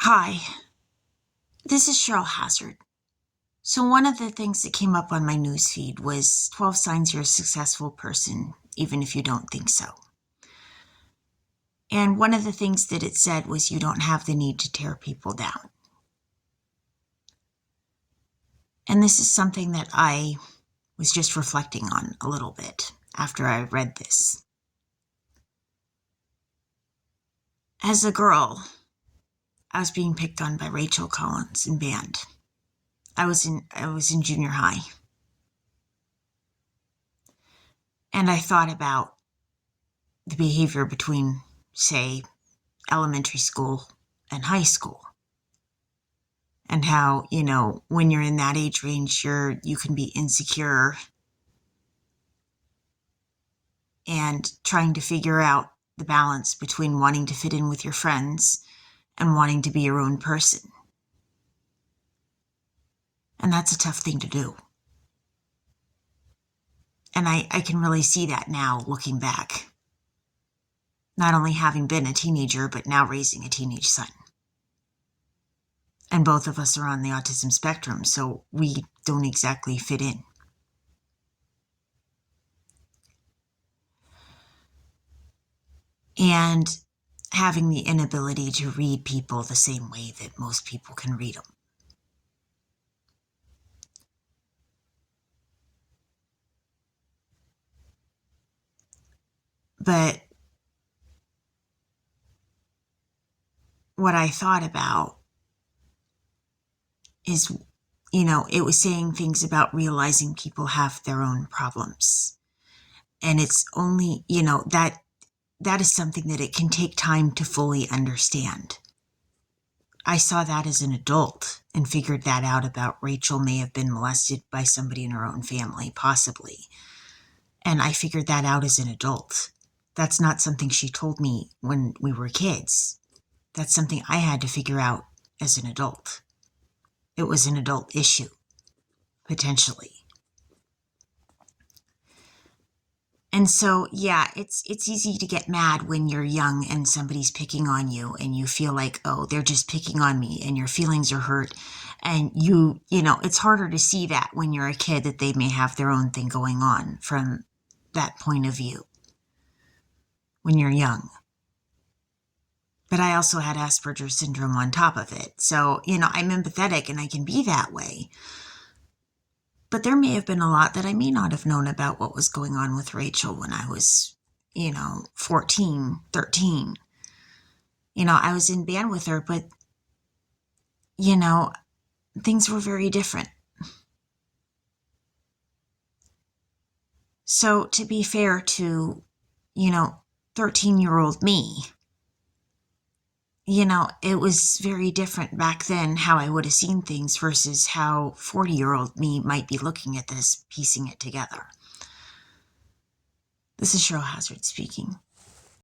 Hi, this is Cheryl Hazard. So one of the things that came up on my newsfeed was 12 signs you're a successful person, even if you don't think so. And one of the things that it said was you don't have the need to tear people down. And this is something that I was just reflecting on a little bit after I read this. As a girl, I was being picked on by Rachel Collins in band. I was in junior high. And I thought about the behavior between, say, elementary school and high school. And how, when you're in that age range, you can be insecure and trying to figure out the balance between wanting to fit in with your friends and wanting to be your own person. And that's a tough thing to do. And I can really see that now looking back. Not only having been a teenager, but now raising a teenage son. And both of us are on the autism spectrum, so we don't exactly fit in. And having the inability to read people the same way that most people can read them. But what I thought about is, it was saying things about realizing people have their own problems. And it's only, that is something that it can take time to fully understand. I saw that as an adult and figured that out about Rachel may have been molested by somebody in her own family, possibly. And I figured that out as an adult. That's not something she told me when we were kids. That's something I had to figure out as an adult. It was an adult issue, potentially. And so, yeah, it's easy to get mad when you're young and somebody's picking on you and you feel like, oh, they're just picking on me and your feelings are hurt. And it's harder to see that when you're a kid that they may have their own thing going on from that point of view when you're young. But I also had Asperger's syndrome on top of it. So, I'm empathetic and I can be that way. But there may have been a lot that I may not have known about what was going on with Rachel when I was, 14, 13. I was in band with her, but, things were very different. So to be fair to, 13-year-old me, it was very different back then how I would have seen things versus how 40-year-old me might be looking at this, piecing it together. This is Cheryl Hazard speaking.